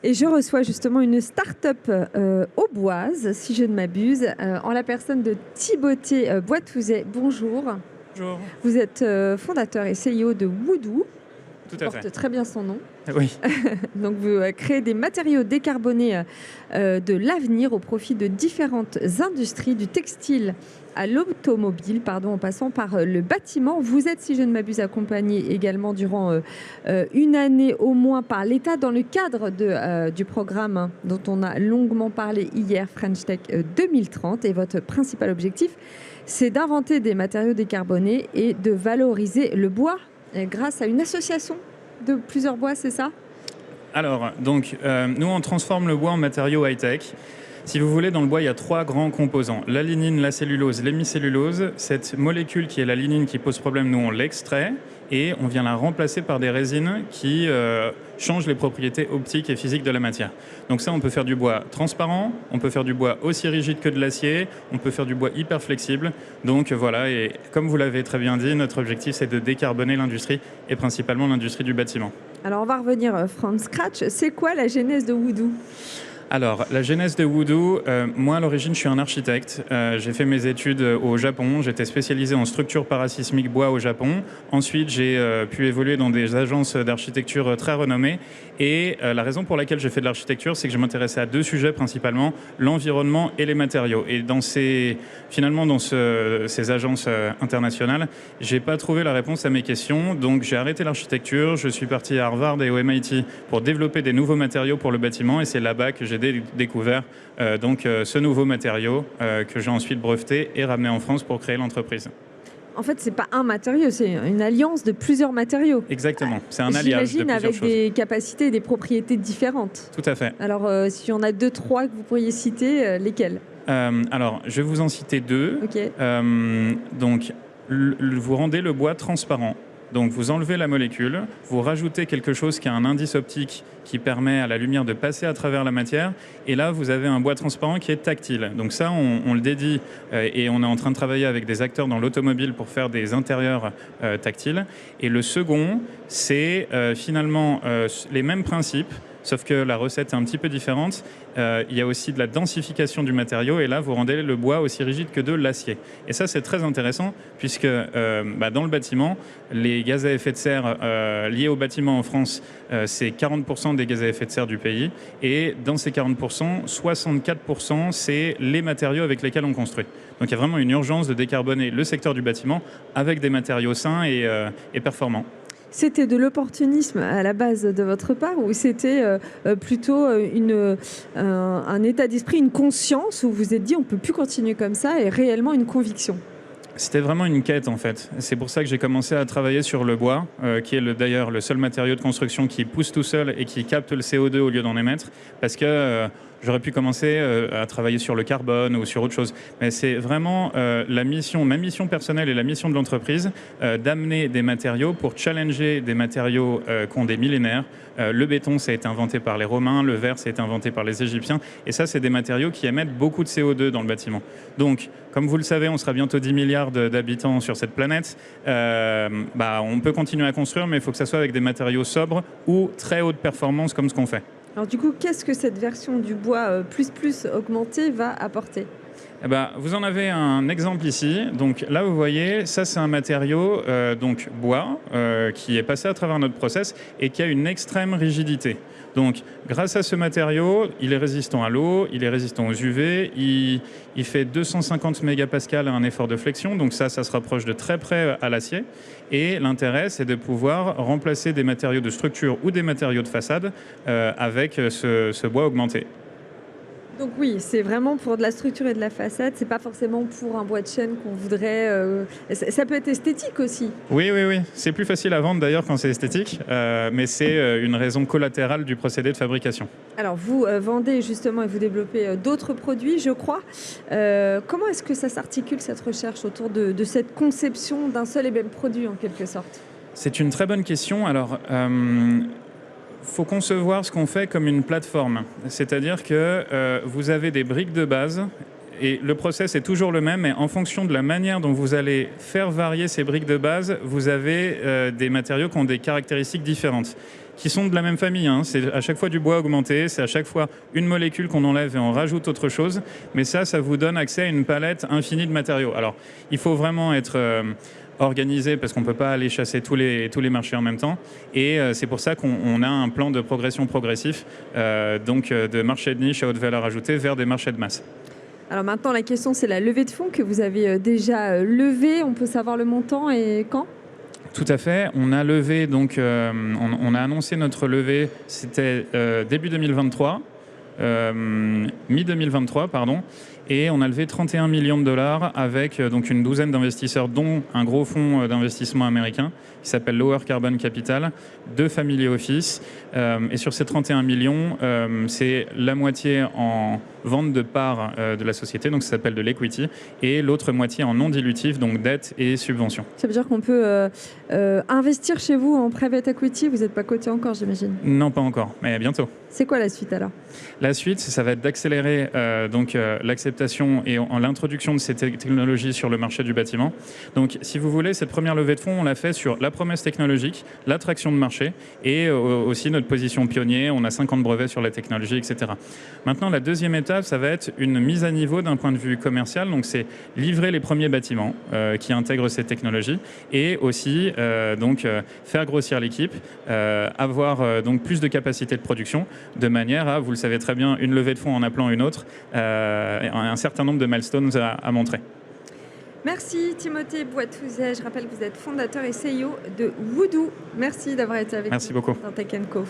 Et je reçois justement une start-up auboise, si je ne m'abuse, en la personne de Thibauté Boitouzet. Bonjour. Bonjour. Vous êtes fondateur et CEO de Woodoo. Tout à fait. Porte très bien son nom. Oui. Donc vous créez des matériaux décarbonés de l'avenir au profit de différentes industries, du textile à l'automobile, en passant par le bâtiment. Vous êtes, si je ne m'abuse, accompagné également durant une année au moins par l'État dans le cadre du programme dont on a longuement parlé hier, French Tech 2030. Et votre principal objectif, c'est d'inventer des matériaux décarbonés et de valoriser le bois grâce à une association de plusieurs bois, c'est ça? Alors, donc, nous, on transforme le bois en matériaux high-tech. Si vous voulez, dans le bois, il y a 3 grands composants. La lignine, la cellulose, l'hémicellulose. Cette molécule qui est la lignine qui pose problème, nous, on l'extrait et on vient la remplacer par des résines qui changent les propriétés optiques et physiques de la matière. Donc ça, on peut faire du bois transparent, on peut faire du bois aussi rigide que de l'acier, on peut faire du bois hyper flexible. Donc voilà, et comme vous l'avez très bien dit, notre objectif, c'est de décarboner l'industrie et principalement l'industrie du bâtiment. Alors, on va revenir from scratch. C'est quoi la genèse de Woodoo? Alors, la genèse de Woodoo, moi à l'origine je suis un architecte. J'ai fait mes études au Japon, j'étais spécialisé en structure parasismique bois au Japon. Ensuite, j'ai pu évoluer dans des agences d'architecture très renommées. Et la raison pour laquelle j'ai fait de l'architecture, c'est que je m'intéressais à 2 sujets principalement, l'environnement et les matériaux. Et finalement, dans ces agences internationales, j'ai pas trouvé la réponse à mes questions. Donc j'ai arrêté l'architecture, je suis parti à Harvard et au MIT pour développer des nouveaux matériaux pour le bâtiment. Et c'est là-bas que j'ai découvert ce nouveau matériau que j'ai ensuite breveté et ramené en France pour créer l'entreprise. En fait, c'est pas un matériau, c'est une alliance de plusieurs matériaux. Exactement, c'est un alliage de J'imagine plusieurs avec choses. des capacités et des propriétés différentes. Tout à fait. Alors, s'il y en a 2, 3 que vous pourriez citer, lesquels? Alors, je vais vous en citer 2. Ok. Donc, vous rendez le bois transparent. Donc vous enlevez la molécule, vous rajoutez quelque chose qui a un indice optique qui permet à la lumière de passer à travers la matière. Et là, vous avez un bois transparent qui est tactile. Donc ça, on le dédie et on est en train de travailler avec des acteurs dans l'automobile pour faire des intérieurs tactiles. Et le second, c'est finalement les mêmes principes, sauf que la recette est un petit peu différente. Il y a aussi de la densification du matériau et là, vous rendez le bois aussi rigide que de l'acier. Et ça, c'est très intéressant puisque dans le bâtiment, les gaz à effet de serre liés au bâtiment en France, c'est 40% des gaz à effet de serre du pays. Et dans ces 40%, 64%, c'est les matériaux avec lesquels on construit. Donc il y a vraiment une urgence de décarboner le secteur du bâtiment avec des matériaux sains et performants. C'était de l'opportunisme à la base de votre part ou c'était plutôt un état d'esprit, une conscience où vous vous êtes dit on ne peut plus continuer comme ça et réellement une conviction? C'était vraiment une quête en fait. C'est pour ça que j'ai commencé à travailler sur le bois, qui est d'ailleurs le seul matériau de construction qui pousse tout seul et qui capte le CO2 au lieu d'en émettre, parce que j'aurais pu commencer à travailler sur le carbone ou sur autre chose. Mais c'est vraiment ma mission personnelle et la mission de l'entreprise d'amener des matériaux pour challenger des matériaux qui ont des millénaires. Le béton, ça a été inventé par les Romains, le verre, ça a été inventé par les Égyptiens. Et ça, c'est des matériaux qui émettent beaucoup de CO2 dans le bâtiment. Donc, comme vous le savez, on sera bientôt 10 milliards d'habitants sur cette planète. On peut continuer à construire, mais il faut que ça soit avec des matériaux sobres ou très haute performance comme ce qu'on fait. Alors du coup, qu'est-ce que cette version du bois plus augmenté va apporter? Vous en avez un exemple ici. Donc là, vous voyez, ça c'est un matériau donc bois qui est passé à travers notre process et qui a une extrême rigidité. Donc grâce à ce matériau, il est résistant à l'eau, il est résistant aux UV, il fait 250 mégapascales à un effort de flexion. Donc ça se rapproche de très près à l'acier. Et l'intérêt, c'est de pouvoir remplacer des matériaux de structure ou des matériaux de façade avec ce bois augmenté. Donc oui, c'est vraiment pour de la structure et de la façade, c'est pas forcément pour un bois de chêne qu'on voudrait... Ça peut être esthétique aussi. Oui. C'est plus facile à vendre d'ailleurs quand c'est esthétique, mais c'est une raison collatérale du procédé de fabrication. Alors vous vendez justement et vous développez d'autres produits, je crois. Comment est-ce que ça s'articule cette recherche autour de cette conception d'un seul et même produit en quelque sorte? C'est une très bonne question. Alors... faut concevoir ce qu'on fait comme une plateforme. C'est-à-dire que vous avez des briques de base et le process est toujours le même, mais en fonction de la manière dont vous allez faire varier ces briques de base, vous avez des matériaux qui ont des caractéristiques différentes. qui sont de la même famille. Hein. C'est à chaque fois du bois augmenté, c'est à chaque fois une molécule qu'on enlève et on rajoute autre chose. Mais ça vous donne accès à une palette infinie de matériaux. Alors, il faut vraiment être organisé parce qu'on ne peut pas aller chasser tous les marchés en même temps. Et c'est pour ça qu'on a un plan de progression progressif, donc de marchés de niche à haute valeur ajoutée vers des marchés de masse. Alors maintenant, la question, c'est la levée de fonds que vous avez déjà levée. On peut savoir le montant et quand ? Tout à fait. On a levé, donc, on a annoncé notre levée, c'était début 2023, mi-2023, pardon. Et on a levé 31 millions de dollars avec donc une douzaine d'investisseurs, dont un gros fonds d'investissement américain qui s'appelle Lower Carbon Capital, 2 family office. Et sur ces 31 millions, c'est la moitié en vente de parts de la société, donc ça s'appelle de l'equity, et l'autre moitié en non dilutif, donc dette et subvention. Ça veut dire qu'on peut investir chez vous en private equity. Vous n'êtes pas coté encore, j'imagine? Non, pas encore, mais bientôt. C'est quoi la suite alors? La suite, ça va être d'accélérer l'acceptation et l'introduction de ces technologies sur le marché du bâtiment. Donc, si vous voulez, cette première levée de fonds, on l'a fait sur la promesse technologique, l'attraction de marché et aussi notre position pionnier. On a 50 brevets sur la technologie, etc. Maintenant, la deuxième étape, ça va être une mise à niveau d'un point de vue commercial. Donc, c'est livrer les premiers bâtiments qui intègrent ces technologies et aussi faire grossir l'équipe, avoir donc plus de capacité de production, de manière à, vous le savez très bien, une levée de fonds en appelant une autre, un certain nombre de milestones à montrer. Merci Timothée Boitouzet. Je rappelle que vous êtes fondateur et CEO de Voodoo. Merci d'avoir été avec nous Merci beaucoup. dans Tech & Co.